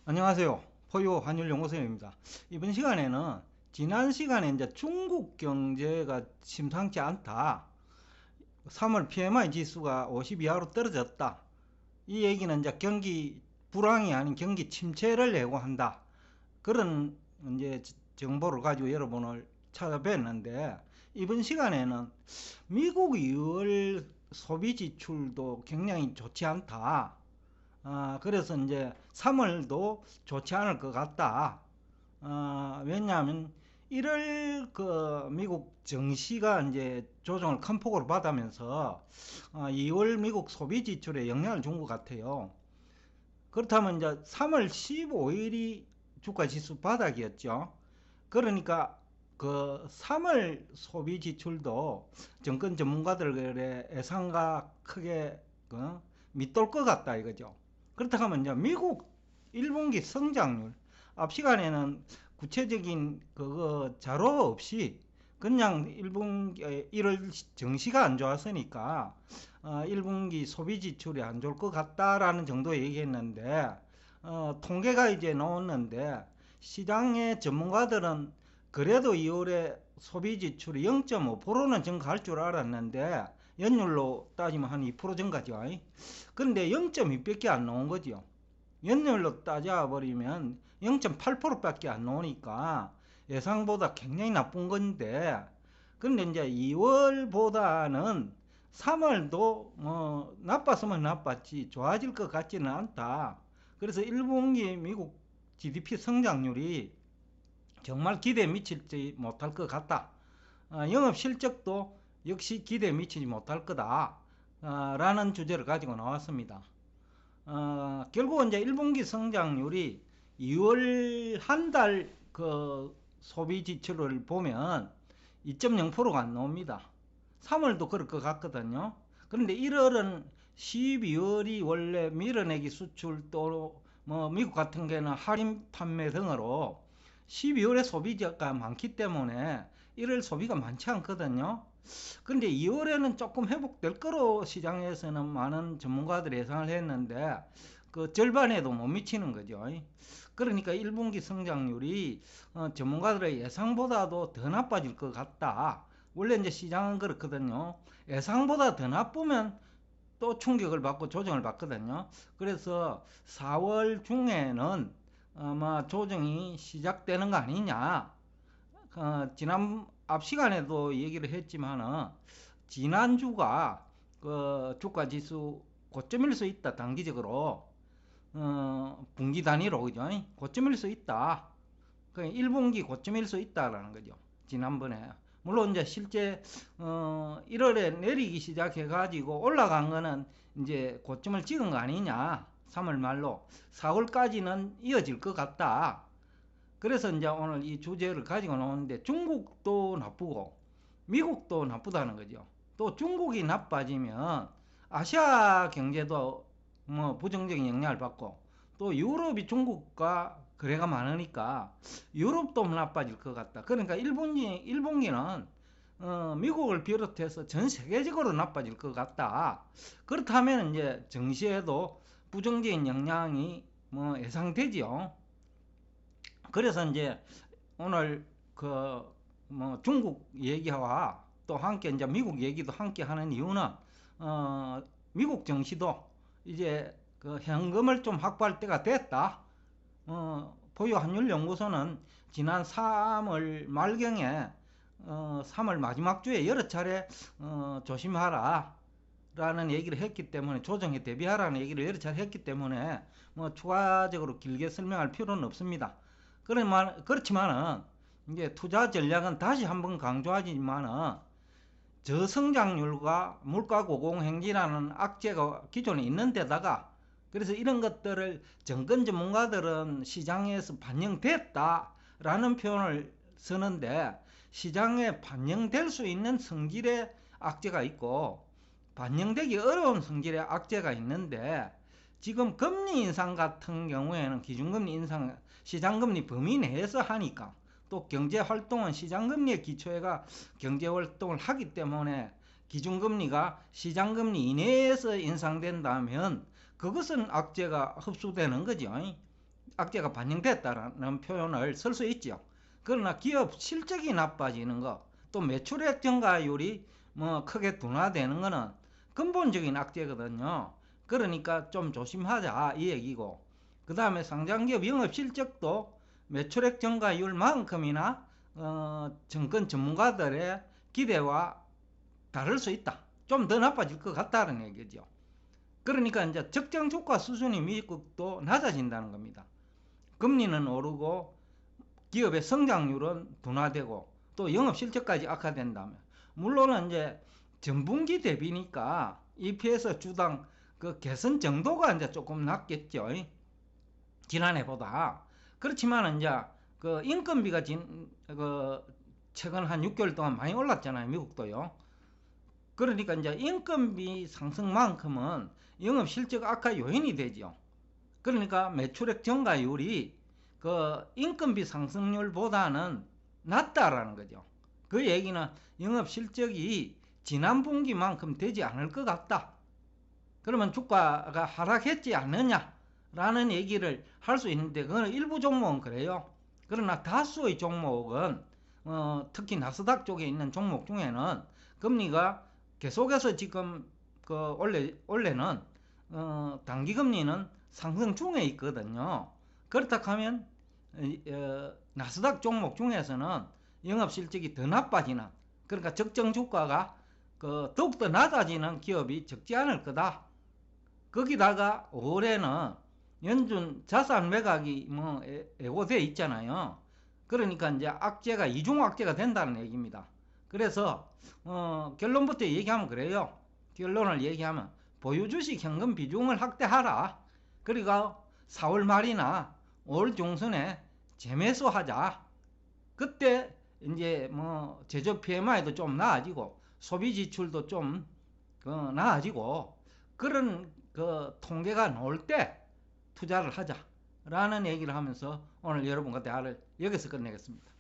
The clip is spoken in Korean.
안녕하세요. 포유 환율연구소입니다. 이번 시간에는 지난 시간에 이제 중국 경제가 심상치 않다. 3월 PMI 지수가 50 이하로 떨어졌다. 이 얘기는 이제 경기 불황이 아닌 경기 침체를 예고한다. 그런 이제 정보를 가지고 여러분을 찾아뵀는데 이번 시간에는 미국 2월 소비 지출도 굉장히 좋지 않다. 그래서 이제 3월도 좋지 않을 것 같다. 왜냐하면 1월 그 미국 증시가 이제 조정을 큰 폭으로 받으면서 2월 미국 소비 지출에 영향을 준 것 같아요. 그렇다면 이제 3월 15일이 주가 지수 바닥이었죠. 그러니까 그 3월 소비 지출도 정권 전문가들의 예상과 크게 밑돌 것 같다 이거죠. 그렇다고 하면 이제 미국 1분기 성장률 앞 시간에는 구체적인 그거 자료 없이 그냥 1분기 1월 증시가 안 좋았으니까 1분기 소비 지출이 안 좋을 것 같다라는 정도 얘기했는데 통계가 이제 나왔는데 시장의 전문가들은 그래도 2월에 소비 지출이 0.5%는 증가할 줄 알았는데 연율로 따지면 한 2% 증가죠. 그런데 0.2밖에 안 나온 거죠. 연율로 따져버리면 0.8%밖에 안 나오니까 예상보다 굉장히 나쁜 건데 그런데 이제 2월보다는 3월도 나빴으면 나빴지 좋아질 것 같지는 않다. 그래서 1분기 미국 GDP 성장률이 정말 기대에 미치지 못할 것 같다. 영업 실적도 역시 기대에 미치지 못할 거다. 라는 주제를 가지고 나왔습니다. 결국은 이제 1분기 성장률이 2월 한 달 그 소비 지출을 보면 2.0%가 안 나옵니다. 3월도 그럴 것 같거든요. 그런데 1월은 12월이 원래 밀어내기 수출 또 뭐 미국 같은 경우는 할인 판매 등으로 12월에 소비자가 많기 때문에 1월 소비가 많지 않거든요. 그런데 2월에는 조금 회복될 거로 시장에서는 많은 전문가들이 예상을 했는데 그 절반에도 못 미치는 거죠. 그러니까 1분기 성장률이 전문가들의 예상보다도 더 나빠질 것 같다. 원래 이제 시장은 그렇거든요. 예상보다 더 나쁘면 또 충격을 받고 조정을 받거든요. 그래서 4월 중에는 아마 조정이 시작되는 거 아니냐. 지난 앞 시간에도 얘기를 했지만은 지난주가 그 주가 지수 고점일 수 있다. 단기적으로 분기 단위로 그죠? 고점일 수 있다. 그 1분기 고점일 수 있다라는 거죠. 지난번에 물론 이제 실제 1월에 내리기 시작해 가지고 올라간 거는 이제 고점을 찍은 거 아니냐. 3월 말로 4월까지는 이어질 것 같다. 그래서 이제 오늘 이 주제를 가지고 나오는데 중국도 나쁘고 미국도 나쁘다는 거죠. 또 중국이 나빠지면 아시아 경제도 뭐 부정적인 영향을 받고 또 유럽이 중국과 거래가 많으니까 유럽도 나빠질 것 같다. 그러니까 일본기는 미국을 비롯해서 전 세계적으로 나빠질 것 같다. 그렇다면 이제 증시에도 부정적인 영향이 뭐 예상되지요. 그래서 이제 오늘 그 뭐 중국 얘기와 또 함께 이제 미국 얘기도 함께 하는 이유는 미국 증시도 이제 그 현금을 좀 확보할 때가 됐다. 보유 환율 연구소는 지난 3월 말경에 3월 마지막 주에 여러 차례 조심하라 라는 얘기를 했기 때문에 조정에 대비하라는 얘기를 여러 차례 했기 때문에 뭐 추가적으로 길게 설명할 필요는 없습니다. 그렇지만은 이제 투자 전략은 다시 한번 강조하지만은 저성장률과 물가 고공행진이라는 악재가 기존에 있는 데다가 그래서 이런 것들을 정권 전문가들은 시장에서 반영됐다라는 표현을 쓰는데 시장에 반영될 수 있는 성질의 악재가 있고 반영되기 어려운 성질의 악재가 있는데 지금 금리 인상 같은 경우에는 기준금리 인상 시장금리 범위 내에서 하니까 또 경제활동은 시장금리의 기초에가 경제활동을 하기 때문에 기준금리가 시장금리 이내에서 인상된다면 그것은 악재가 흡수되는 거죠. 악재가 반영됐다는 표현을 쓸 수 있죠. 그러나 기업 실적이 나빠지는 거, 또 매출액 증가율이 뭐 크게 둔화되는 거는 근본적인 악재거든요. 그러니까 좀 조심하자 이 얘기고, 그 다음에 상장기업 영업 실적도 매출액 증가율만큼이나 증권 전문가들의 기대와 다를 수 있다. 좀 더 나빠질 것 같다는 얘기죠. 그러니까 이제 적정 주가 수준이 미국도 낮아진다는 겁니다. 금리는 오르고 기업의 성장률은 둔화되고 또 영업 실적까지 악화된다면, 물론은 이제 전분기 대비니까 EPS 주당 그 개선 정도가 이제 조금 낮겠죠. 지난해보다. 그렇지만 이제 그 인건비가 최근 한 6개월 동안 많이 올랐잖아요. 미국도요. 그러니까 이제 인건비 상승만큼은 영업 실적 악화 요인이 되죠. 그러니까 매출액 증가율이 그 인건비 상승률보다는 낮다라는 거죠. 그 얘기는 영업 실적이 지난 분기만큼 되지 않을 것 같다. 그러면 주가가 하락했지 않느냐라는 얘기를 할 수 있는데, 그건 일부 종목은 그래요. 그러나 다수의 종목은 특히 나스닥 쪽에 있는 종목 중에는 금리가 계속해서 지금 원래는 단기 금리는 상승 중에 있거든요. 그렇다 하면 나스닥 종목 중에서는 영업 실적이 더 나빠지는, 그러니까 적정 주가가 더욱더 낮아지는 기업이 적지 않을 거다. 거기다가 올해는 연준 자산 매각이 예고돼 있잖아요. 그러니까 이제 악재가 이중 악재가 된다는 얘기입니다. 그래서 결론부터 얘기하면 그래요. 결론을 얘기하면 보유 주식 현금 비중을 확대하라. 그리고 4월 말이나 올 중순에 재매수하자. 그때 이제 제조 PMI도 좀 나아지고 소비 지출도 좀 나아지고 그런 통계가 나올 때 투자를 하자라는 얘기를 하면서 오늘 여러분과 대화를 여기서 끝내겠습니다.